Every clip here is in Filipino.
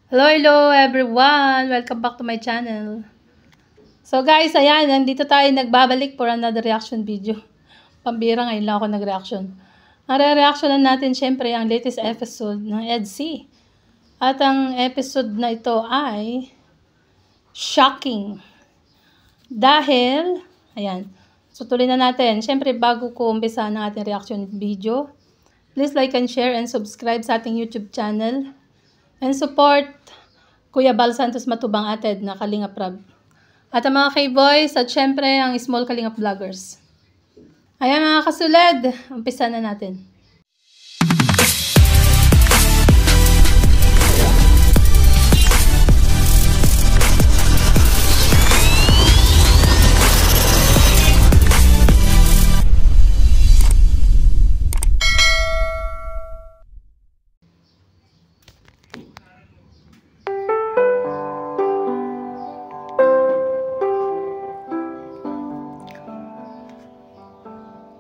Hello everyone! Welcome back to my channel. So guys, ayan, nandito tayo nagbabalik for another reaction video. Pambira ngayon lang ako nag-reaction. Ang re-reactionan natin syempre ang latest episode ng EDC. At ang episode na ito ay shocking. Dahil, ayan, tutuloy na natin. Syempre bago ko umpisa ng ating reaction video, please like and share and subscribe sa ating YouTube channel. And support Kuya Bal Santos Matubang Ated na Kalingap Rab. At ang mga K-Boys at syempre ang Small Kalingap Vloggers. Ayan mga kasuled, umpisa na natin.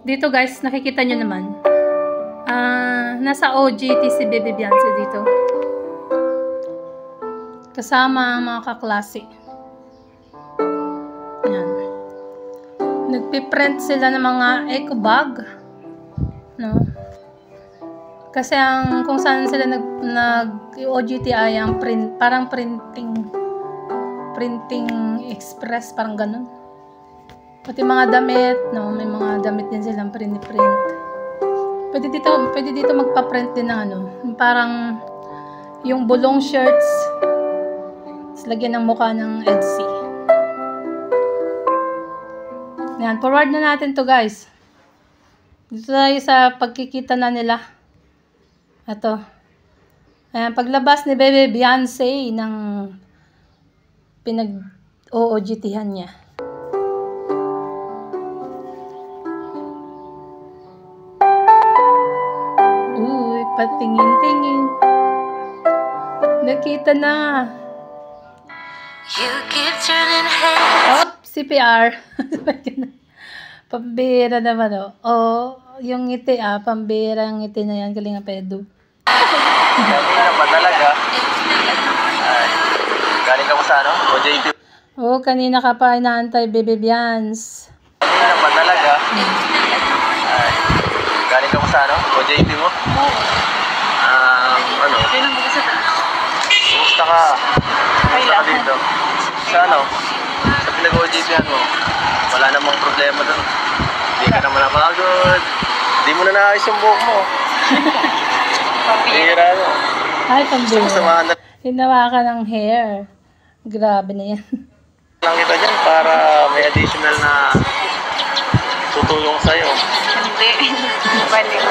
Dito guys, nakikita nyo naman. Nasa OJT si Baby Beyonce dito. Kasama ang mga kaklase. Ayan. Nagpiprint sila ng mga eco bag. No? Kasi kung saan sila nag-OJT ay ang print, parang printing express, parang ganun. Pati mga damit, no, may mga damit din silang print. Pwede dito magpa-print din ng parang yung bulong shirts. Lagyan ng mukha ng EDC. Yan, forward na natin to guys. Dito tayo sa pagkikita na nila. Ito. Ayan, paglabas ni Baby Beyonce ng pinag-OOGT-han niya. Patingin-tingin. Nakita na. Oh, CPR. Pambira naman, oh. Oh, yung ngiti, pambira ang ngiti na yan. Galing nga pedo. Kanina pa talaga. Galing ka mo sa OJT. Oh, kanina ka pa inaantay, Baby Beyonce. Kanina pa talaga. Galing ka mo sa OJT mo? Oo. Kailan mo kasi Kumusta ka? Kumusta ka dito? Sa sa pinag-OJT-han mo, wala namang problema doon. Hindi ka naman napagod. Hindi mo na naayos yung buhok mo. Pambira no? Ay, pambira. Hinawakan ng hair. Grabe na yan. Lang kita dyan para may additional na tutulong sa'yo. Hindi. Balik.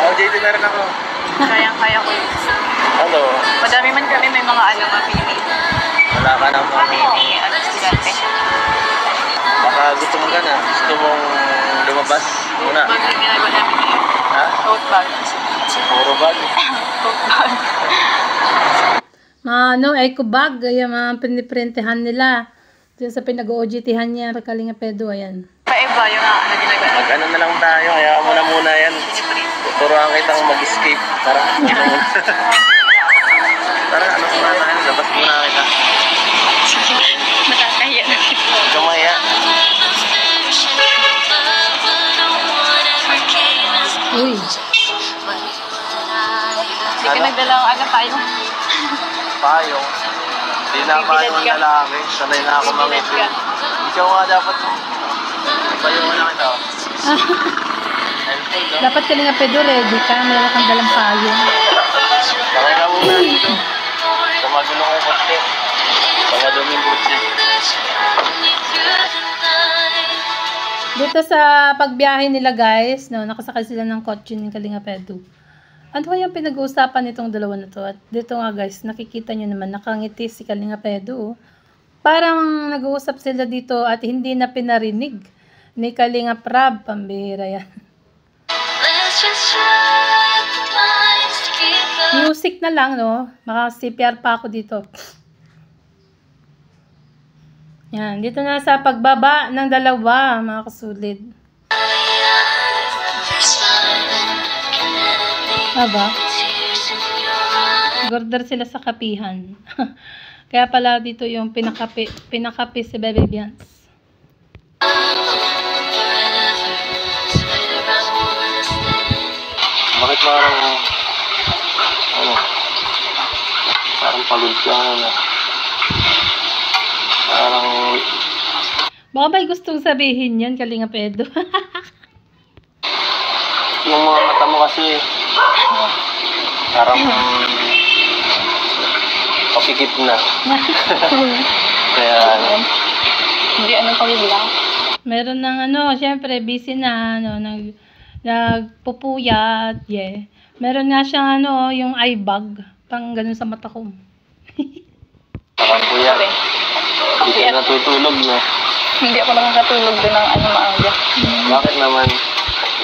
OJT na rin ako. Kayang-kaya ko yun. Madami man kami, may mga mapili. Wala ka na mga Mapili, estudyante. Baka gusto mo ka na. Gusto mong lumabas muna. Tote bag yung ginagawa namin ngayon. Ha? Tote bag. Puro bag. Tote bag. Eco bag. Yung mga piniprintehan nila. Diyan sa pinag-OJT-han niya, Kalinga Pedo, ayan. Paiba yung ginagawa namin. Mag-ano na lang tayo, kaya mo na muna yan. Turuan kitang mag-escape. Tara, Tara, muna tayo. Labas muna kita. Matatahiya na. Kumaya. Uy. Hindi ka nagdalang payong. Payong. Hindi na payong ang lalaki. Sanay na ako mangiti. Ikaw nga dapat. Payong na kita. Dapat Kalinga Pedo, ready ka. Meron kang dalang payong. Bakit ka muna dito? Kumagulo ko kotse. Kumaduming kotse. Dito sa pagbiyahe nila guys, nakasakay sila ng kotse ng Kalinga Pedo. Ano kaya yung pinag-uusapan nitong dalawa na to? At dito nga guys, nakikita nyo naman, nakangiti si Kalinga Pedo. Parang nag-uusap sila dito at hindi na pinarinig ni Kalinga Rab. Pambira yan. Music na lang, no? Maka-CPR pa ako dito. Yan, dito na sa pagbaba ng dalawa, mga kasulid. Aba? Order sila sa kapihan. Kaya pala dito yung pinakape si Bebe Bians. Bakit parang pagod ka na. Parang, Baka ba'y gustong sabihin yan, Kalinga Pedro? yung mga mata mo kasi, parang, papikit na. Kaya, Hindi pamilya. Meron ng syempre busy na nagpupuyat, yeah. Meron nga siyang yung eye bag, pang ganun sa mata ko. parang kuya, hindi ka natutulog na. Hindi ako nakakatulog din ng maaga. Bakit naman?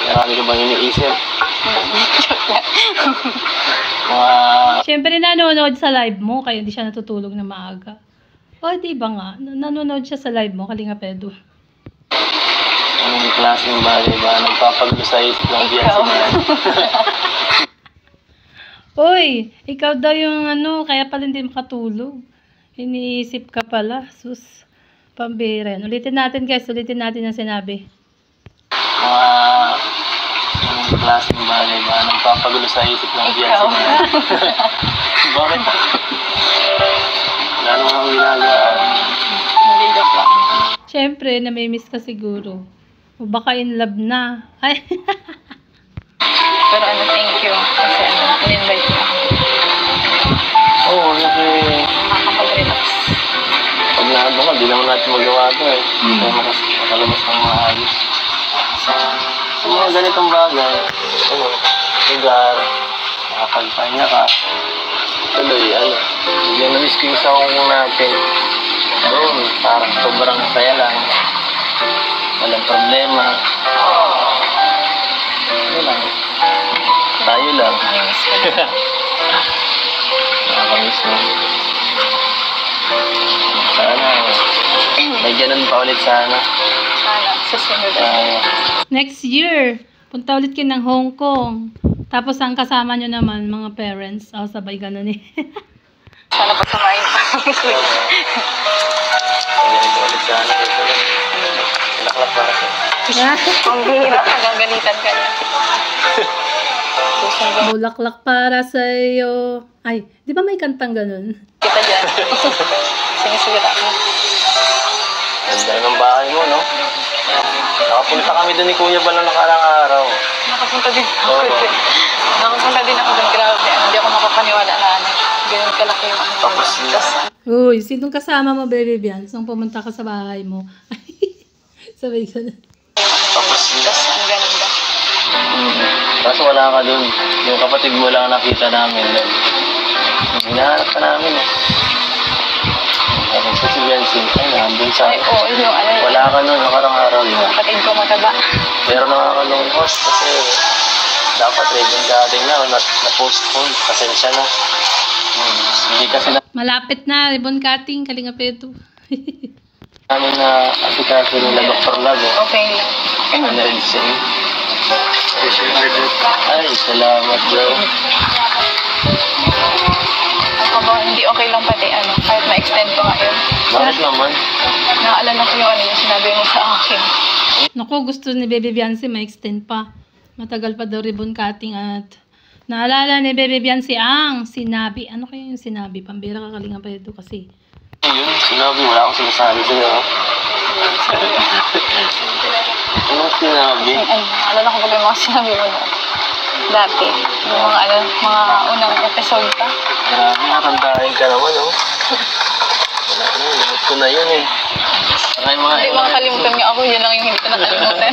Marami ka bang iniisip? Mga, Syempre nanonood sa live mo, kaya hindi siya natutulog na maaga. O, di ba nga? Nanonood siya sa live mo, Kalinga Pedro. anong klaseng bagay ba? Nagpapagulo sa isip ng biyasin na. Uy, ikaw daw yung kaya pala hindi makatulog. Iniisip ka pala, sus. Pambira. Ulitin natin guys, ulitin natin ang sinabi. Mga, anong klaseng bagay ba? Nagpapagulo sa isip ng biyasin na. Bakit? Wala naman akong ginagawa. Hindi joke lang. Syempre, namimiss ka siguro. O baka in love na. Ay, Pero thank you. Kasi in-invite mo ako. Oo, kasi Makakapag-relax. pag naano ka, di naman natin magawa ito eh. Kaya makalabas ng mga ayos. Sa mga ganitong bagay, lugar, makapagpahinga ka. Tuloy, bigyan na-miss ko yung sawang natin. Doon, parang sobrang saya lang. Walang problema. Ano lang. Tayo lang. Namiss ko din. Nakakamiss mo. Sana, may ganun pa ulit sana. Sana, susunod. next year, punta ulit kayo ng Hong Kong. Tapos ang kasama nyo naman, mga parents. O, sabay ganun eh. Sana pa sumayin pa. May ganun pa ulit sana. Laklak para sa. Ang bihira, nagagalitan ka niya. Susunod. Bulaklak para sa'yo. Ay, di ba may kantang ganun? Kita dyan. Sinisira mo. Ganda ng bahay mo, no? Nakapunta kami doon ni Kuya Bal ng nakarang araw. Nakapunta din ako. Oo. Nakapunta din ako doon. Grabe. Hindi ako makapaniwala na ganun kalaki yung Tapos Uy, sinong kasama mo, Baby Bians, nung pumunta ka sa bahay mo? Sabay ganun. Tapos ang ganda. Kaso wala ka doon. Yung kapatid mo lang nakita namin doon. Hinahanap ka namin eh. Tapos si Vincent, nandun sa... Ay, oo, yung Wala ka noon, nakarang araw yun. kapatid ko mataba. Pero nakakalungkot kasi dapat ribbon cutting na-postpone. Pasensya na. Hindi kasi Malapit na, ribbon cutting, Kalinga Pedro. namin na asikaso nila Dr. Lag eh. Okay lang. Ano rin siya eh. Ay, salamat bro. Ako ba, hindi okay lang pati kahit ma-extend ko ngayon. Bakit naman? Naalala ko yung sinabi mo sa akin. Naku, gusto ni Baby Biancy ma-extend pa. Matagal pa daw ribbon cutting at naalala ni Baby Biancy ang sinabi. Ano kaya yung sinabi? Pambira ka, Kalinga Pedro kasi. Yun, sinabi, wala akong sinasabi sa'yo. Anong sinabi? Naalala ko ba yung mga sinabi mo na dati? Yung mga unang episode pa. Grabe, nakandahin ka naman, oh. Wala na, limit ko na yun eh. Saka yung mga... Hindi makakalimutan nga ako, yun lang yung hindi ko nakalimutan.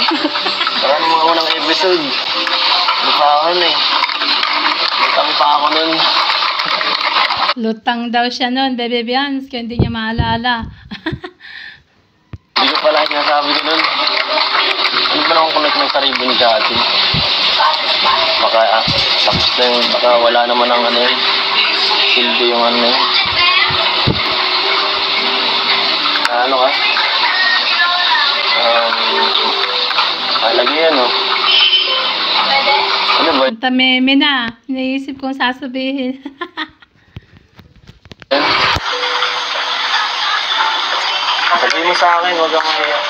Saka yung mga unang episode. Lupakan eh. Lutang pa ako nun. Lutang daw siya nun, Baby Bians, kaya hindi niya maalala. Hindi ko pala sinasabi ko nun. Ano ba naman connect ng sarili ni Kati? Baka tapos na yun, baka wala naman ang yun. Silbi yung yun. Ano ka? Malagi yan, oh. Ano ba? Punta meme na. Naisip kong sasabihin. Sabi mo sa akin, huwag kang mahiya.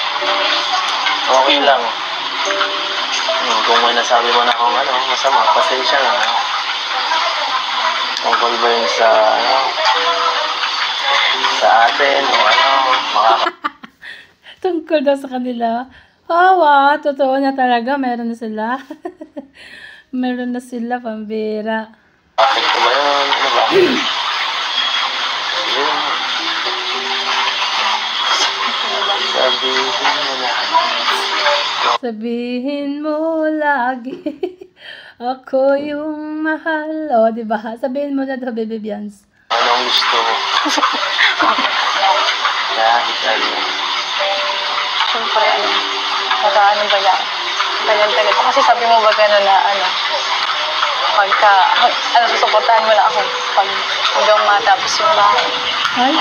Okay lang. Kung may nasabi mo na akong masama, pasensya na. Tungkol ba yun sa atin o Tungkol daw sa kanila. Wow, totoo na talaga. Meron na sila. Meron na sila, pambira. Bakit ko ba yun? Ano ba? Yun. Sabihin mo lagi. Ako yung mahal. O, diba? Sabihin mo na daw, Baby Bians. Anong gusto mo? Kahit ano. Siyempre, ano ba yan? Tagal-tagal. Kasi sabi mo ba gano'n na, pagka, susuportahan mo lang ako pag hanggang matapos yung bahay. Ay,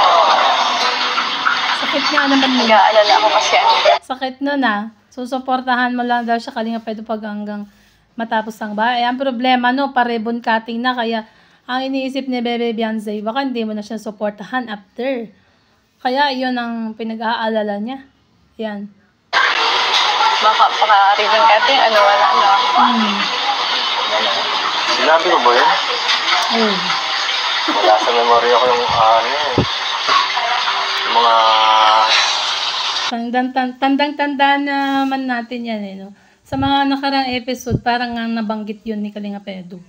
sakit nga naman mo. Nag-aalala ako kasi Sakit nun susuportahan mo lang daw siya Kalinga Pedro pag hanggang matapos ang bahay. Ang problema pa-ribbon cutting na, kaya ang iniisip ni Bebe Beyonce, baka hindi mo na siya suportahan after. Kaya yun ang pinag-aalala niya. Yan. Baka ribbon cutting, wala na. Sinabi ko ba yun? Wala sa memorya ko yung yung mga... Tandang-tanda naman natin yan no? Sa mga nakarang episode, parang nga nabanggit yun ni Kalinga Pedro.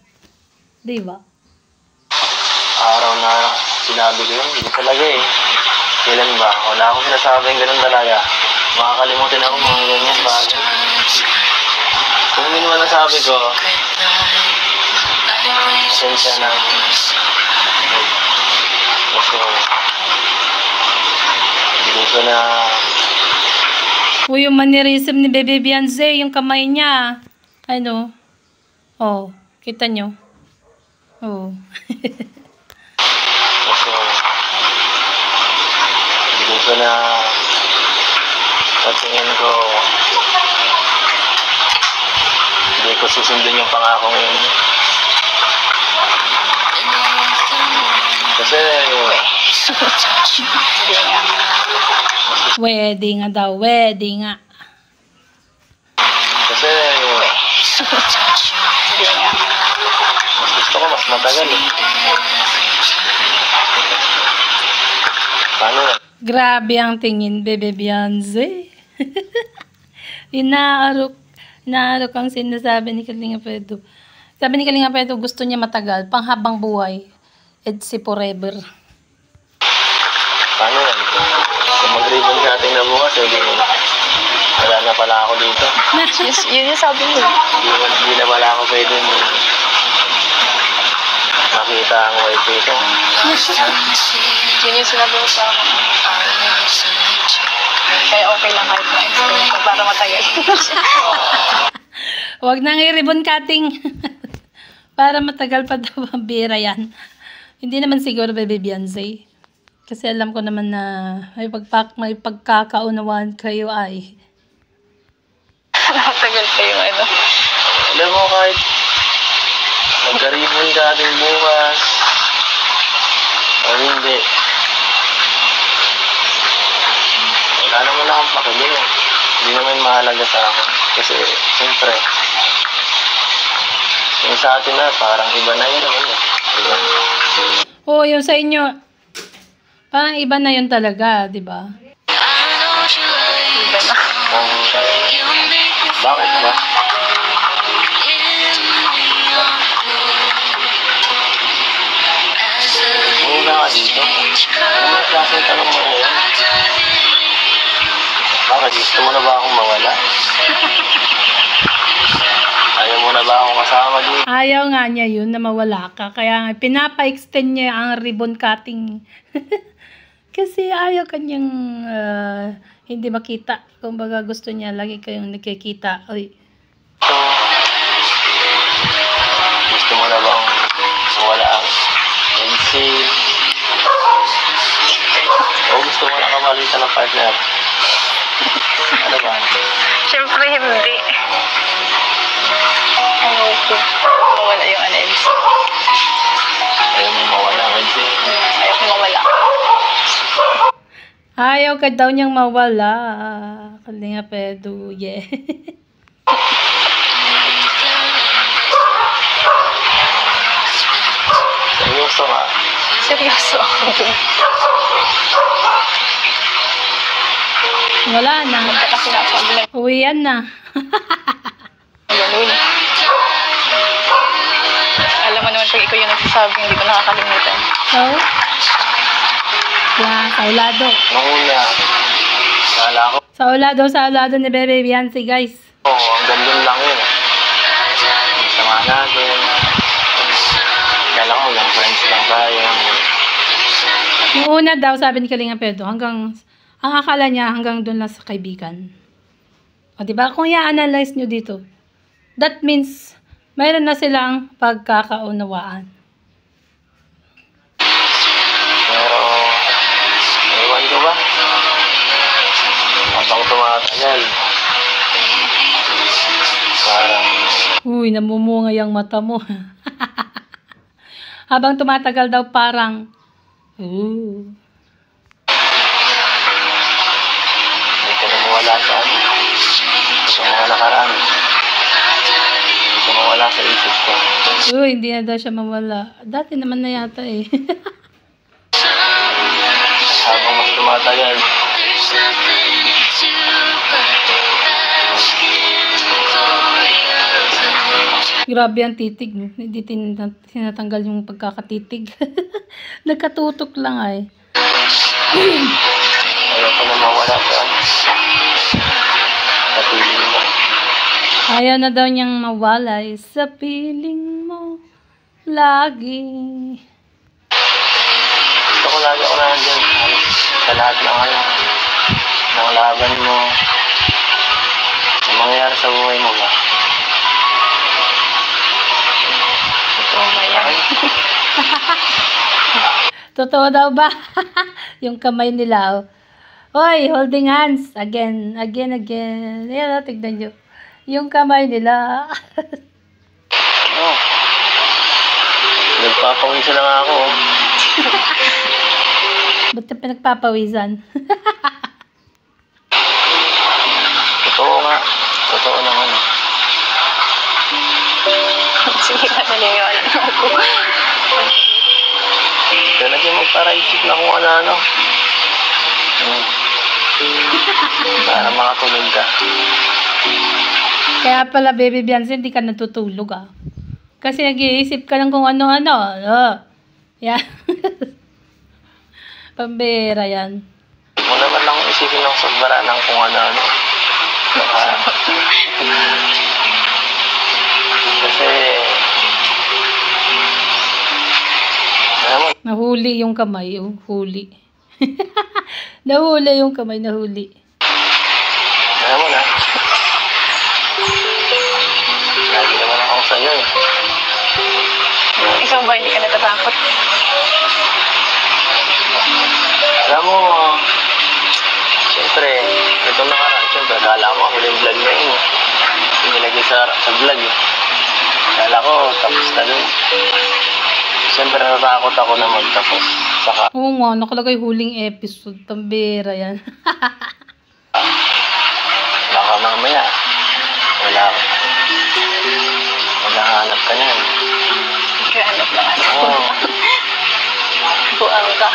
Diba? Araw na sinabi ko yun, hindi talaga Kailan ba? Wala akong sinasabing ganun talaga. Makakalimutin ako mga ganyan bagay. Kung yun naman nasabi ko, pasensya na. Kasi, hindi ko na... Yung mannerism ni Bebe Beyonce, yung kamay niya. Kita nyo? Kasi, hindi ko na... Sa tingin ko, hindi ko susundin yung pangako ngayon. Kasi, wedding nga daw, wedding nga. Kasi, mas gusto ko mas matagal Paano yan? Grabe ang tingin, Bebe Beyonce. Inaarok ang sinasabi ni Kalinga Pedro. Sabi ni Kalinga Pedro, gusto niya matagal, panghabang buhay. It's forever. Paano yan? Kung mag-ribbon cutting na bukas, wala na pala ako dito. Yun yung sabi mo. Hindi na pala ako pwede makita ang wifi ko. Yun yung sinabi mo sa akin. Kaya okay lang kahit na-explain para matagal. Huwag nang i-ribbon cutting. Para matagal pa daw ang bira yan. Hindi naman siguro, Bebe Beyonce. Kasi alam ko naman na may pagkakaunawaan kayo ay. Matagal pa yung Alam mo, kahit magka-ribbon cutting bukas, o hindi, wala naman akong pakili. Hindi naman mahalaga sa akin. Kasi, siyempre, yung sa atin na, parang iba na yun naman Diba? Oo, yung sa inyo, parang iba na yun talaga, di ba? Iba na. Bakit ba? Muna ka dito. Ano yung klaseng tanong mo na yan? Bakit? Gusto mo na ba akong mawala? Ayaw mo na ba akong kasama dito? Ayaw nga niya yun na mawala ka. Kaya nga, pinapa-extend niya ang ribbon cutting. Kasi ayaw kanyang hindi makita. Kumbaga gusto niya lagi kayong nakikita. Oy. So, gusto mo na bang mawala ang pencil? O gusto mo na kamalitan ng partner? Ano ba? Siyempre hindi. Okay. Mawala yung MC. Ayaw mo mawala ang pencil? Ayaw ko mawala. Ayaw ka daw niyang mawala. Kalinga Pedro, yeah. Seryoso ka. Seryoso ako. Wala na. Kasi nasabi lang Uwian na. ganun. Alam mo naman pag ikaw yung nagsasabi, hindi ko nakakalimutan. So, saulado. Nung una, kala ko, Saulado ni Bebe Biancy, guys. hanggang doon lang yun. Sama natin. Kala ko hanggang friends lang tayo. Yung una daw, sabi ni Kalinga Pedro, ang akala niya hanggang doon lang sa kaibigan. O, diba? Kung i-analyze nyo dito, that means, mayroon na silang pagkakaunawaan. Pero, ewan ko ba? Habang tumatagal, parang, Uy, namumungay ang mata mo. Habang tumatagal daw parang, hindi ka na mawala sa ano. Hindi ka mawala nakaraan. Hindi ka mawala sa isip ko. hindi na daw siya mawala. Dati naman na yata eh. Habang mas tumatagal, Grabe ang titig. Hindi tinatanggal yung pagkakatitig. Nagkatutok lang ay. ayaw ko na mawala sa ano. Sa piling mo. Ayaw na daw niyang mawalay sa piling mo. Lagi. Gusto ko lagi ako nandyan. Sa lahat ng ano. Ng laban mo. Sa mangyayari sa buhay mo ba? Totoo ba yan? Totoo daw ba? Yung kamay nila. Oy, holding hands. Again. Yan, tignan nyo. Yung kamay nila. Oo. Nagpapawisan na nga ako. Ba't ka pinagpapawisan? Totoo nga. Totoo naman. Sige na, naniniwala na ako. Kaya lagyan magparaisip na kung ano-ano. Para makatulog ka. Kaya pala, Baby Biancy, hindi ka natutulog ah. Kasi nag-iisip ka ng kung ano-ano. Yan. Pambera yan. Mo naman lang isipin ng sobrang ng kung ano-ano. Kasi, alam mo, Nahuli yung kamay. Huli. Nahuli yung kamay, nahuli. alam mo na. Lagi naman ako sa'yo eh. Ikaw ba, hindi ka natatakot? Alam mo, siyempre, itong nakaraan, siyempre, akala ko, huling vlog na yun. Inilagay sa vlog eh. Akala ko, tapos na dun. Siyempre, natatakot ako na magtapos. Saka, Oo nga, nakalagay huling episode. Pambera yan. baka mamaya, maghahanap ka niyan. Nagkahanap lang ako. Oo. Buang ka.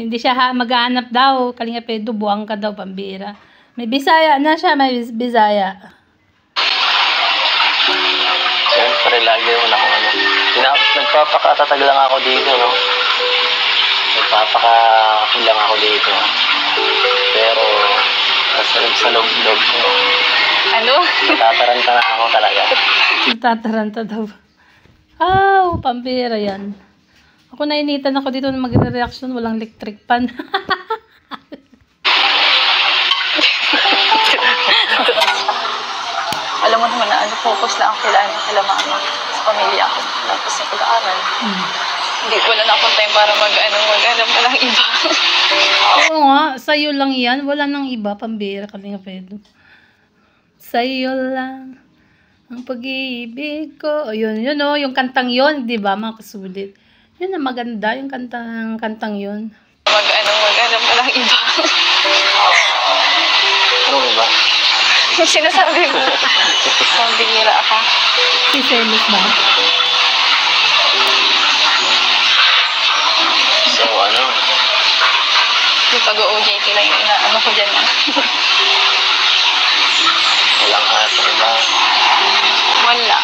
Hindi siya maghanap daw. Kalinga Pedro, buwang ka daw, pambira. May Bisaya na siya, may Bisaya. Siyempre, lagi mo na kung ano. Nagpapakatatag lang ako dito, no? Nagpapakakilang ako dito. Pero, sa loob-loob ko, Ano? natataranta na ako talaga. Natataranta daw. Pambira yan. Ako nainitan ako dito na magre-reaction, walang electric pan. Alam mo naman na focus lang ako kila mama sa pamilya ko. Tapos sa pag-aaral. Hindi ko na akong time para mag-alam pa ng iba. Oo nga, sa'yo lang yan. Wala nang iba, pambira, Kalinga Pedro. Sa'yo lang ang pag-ibig ko. Yun, yung kantang yun, di ba, mga kasulit. Yun ang maganda, yung kantang yun. Mag-alam ka lang iba. Anong iba? Yung sinasabi mo. Pambihira ako. Si Selos ba? So, ano? Yung pag-OJT lang yung inaano ko dyan. Walang ato ba? Wala.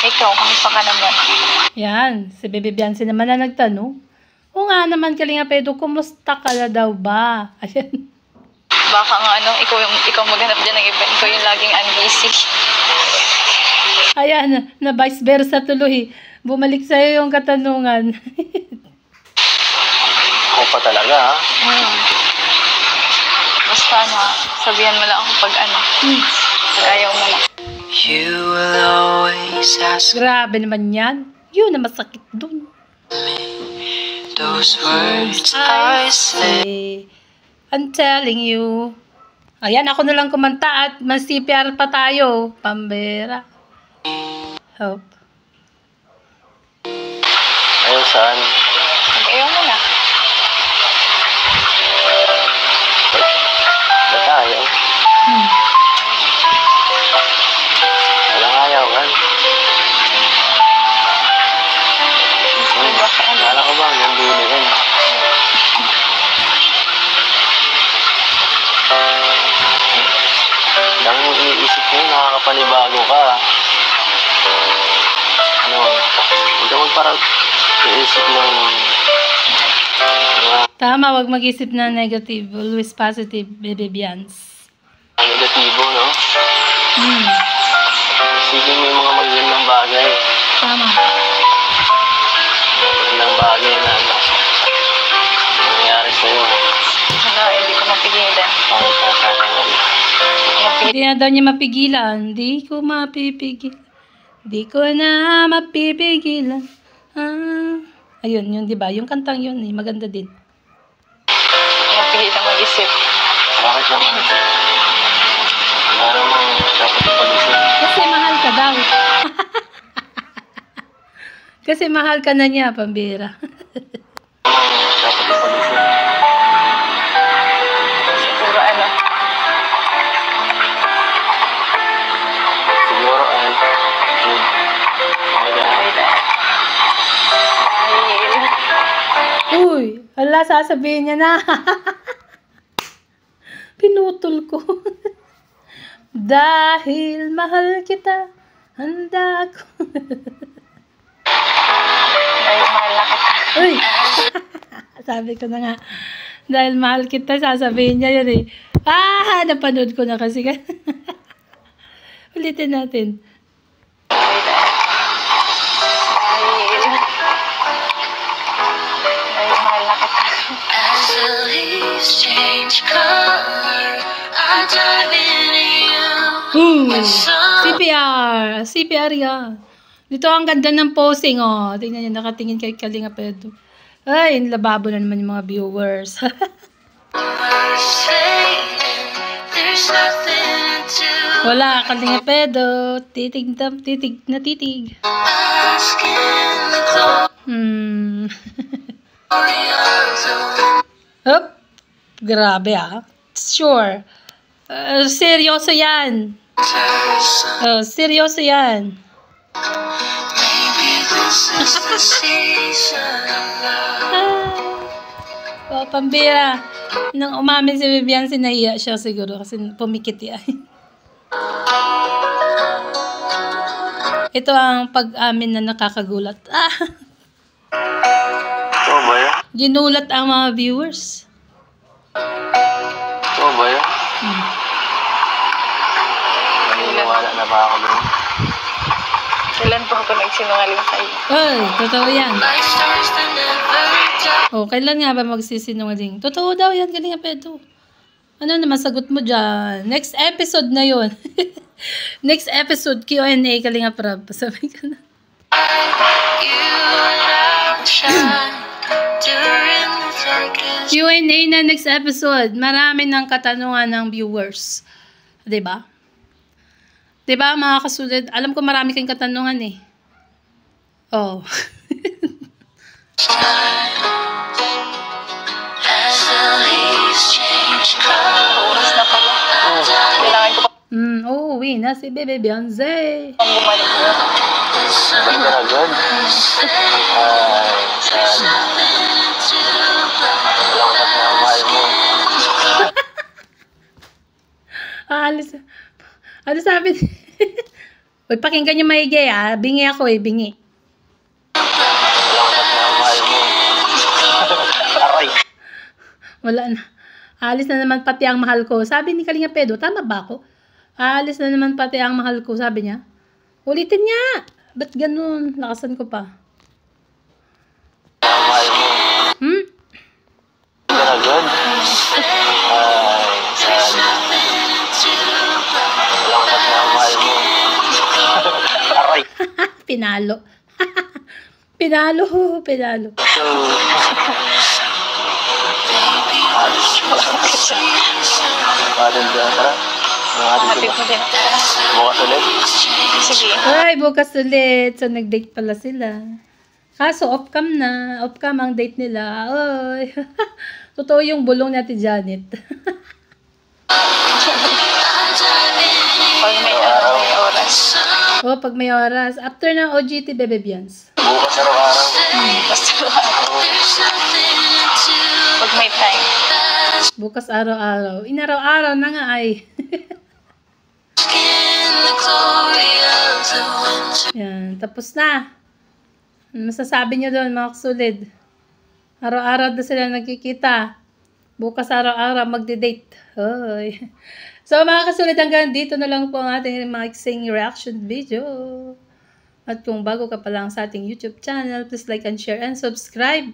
Ikaw, kamusta ka naman? Yan, si Bebe Biancy naman na nagtanong. O nga naman, Kalinga Pedro, kumusta ka na daw ba? Ayan. Baka nga ikaw maghanap dyan ng event ko yung laging unbusy. Ayan, na vice versa tuloy. Bumalik sa'yo yung katanungan. Ako pa talaga, ha? Basta sabihan mo lang ako pag pag ayaw mo lang. You will always ask Grabe naman yan. Yun na masakit dun. those words I say, I'm telling you. Ayan, ako na lang kumanta at mas CPR pa tayo. Pambera. Hope. Ayaw saan? Pag ayaw mo na. Ba't ayaw? Walang ayaw, kan? Kala ko ba, hanggang dulo yan. Dami mong iniisip mo, nakakapanibago ka. Ano, huwag ka magparang iisip ng Tama, wag mag-isip na negative. Always positive, Bebe Bians. negatibo, no? Isipin mo yung mga magandang bagay. Tama. Magandang bagay na nangyayari sa'yo. Hindi ko mapigilan. Pangit ka sa akin. Hindi na daw niya mapigilan. Hindi ko mapipigil. Hindi ko na mapipigilan. Ayun, yun, di ba? Yung kantang yun, maganda din. Mapigilan mag-isip. Bakit naman? Wala namang dapat ipag-isip. Kasi mahal ka daw. Kasi mahal ka na niya, pambira. Dapat ipag-isip. Siguro Siguro good. Uy, ala, sasabihin niya na. Pinutol ko. Dahil mahal kita, handa ko. Dahil mahal na kita. Uy! Sabi ko na nga, dahil mahal kita, sasabihin niya yun eh. Napanood ko na kasi. Ulitin natin. Dahil mahal na kita. As the leaves change color, I dive into you. CPR! CPR yan. Dito ang ganda ng posing, oh. Tingnan niyo, nakatingin kay Kalinga Pedro. Ay, lababo na naman yung mga viewers. There's nothing to Wala, Kalinga Pedro. Titig na titig. ask in the glory of the Hop! Grabe Sure. Seryoso yan. winter's Seryoso yan. maybe this is the season of love. Pambira. Nang umamin si Vivian, sinahiya siya siguro kasi pumikit yan. Ito ang pag-amin na nakakagulat. Ito ba yan? Ginulat ang mga viewers. Ito ba yan? Naniniwala na ba ako doon? Kailan po ako nagsinungaling sa'yo? Ay, totoo yan. Like stars that never die. Kailan nga ba magsisinungaling? Totoo daw yan, Kalinga Pedro. Ano naman sagot mo dyan? Next episode na yun. Next episode, Q&A, Kalinga Prab. Sabi ka na. You outshine during the darkest. Q&A na next episode. Marami ng katanungan ng viewers. Diba? Diba mga kasulid? Alam ko marami kayong katanungan eh. Oh. Time Oras na pala. Kailangan ko pa Uuwi na si Bebe Beyonce. pang bumalik yun. Balik ka na agad. Ay, salamat na mahal mo. Alis. Ano sabi? Uy, pakinggan niyo maigi Bingi ako bingi. Salamat na mahal mo. Aray. Wala na. Alis na naman pati ang mahal ko. Sabi ni Kalinga Pedro, tama ba ako? Alis na naman pati ang mahal ko, sabi niya. Ulitin niya. Ba't ganun? Lakasan ko pa. Mahal mo. Balik ka na agad. Ay, salamat na mahal mo. Aray. Pinalo. Pinalo. So, tara. Happy po din. Bukas ulit. Sige. Ay, bukas ulit. So, nag-date pala sila. Kaso, off-cam na. Off-cam ang date nila. Ay. Totoo yung bulong natin, Janet. Pag may oras. Oh, pag may oras. After ng OGT, Bebe Beyonce. Bukas araw-araw. Basta pag may time. Bukas araw-araw. Inaraw-araw na nga ay. Yan, tapos na. Ano masasabi nyo doon, mga kasulid? Araw-araw na sila nagkikita. Bukas araw-araw magde-date. Hoy. So mga kasulid, hanggang dito na lang po ang ating mixing reaction video. At kung bago ka pa lang sa ating YouTube channel, please like and share and subscribe.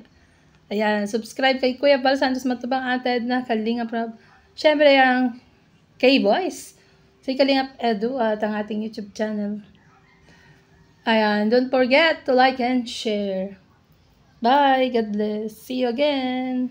Ayan, subscribe kay Kuya Bal Santos Matubang, Ate Edna, Kalinga Prab. Siyempre, ang K-Voice. Si Kalinga Edu at ang ating YouTube channel. Ayan, don't forget to like and share. Bye, God bless. See you again.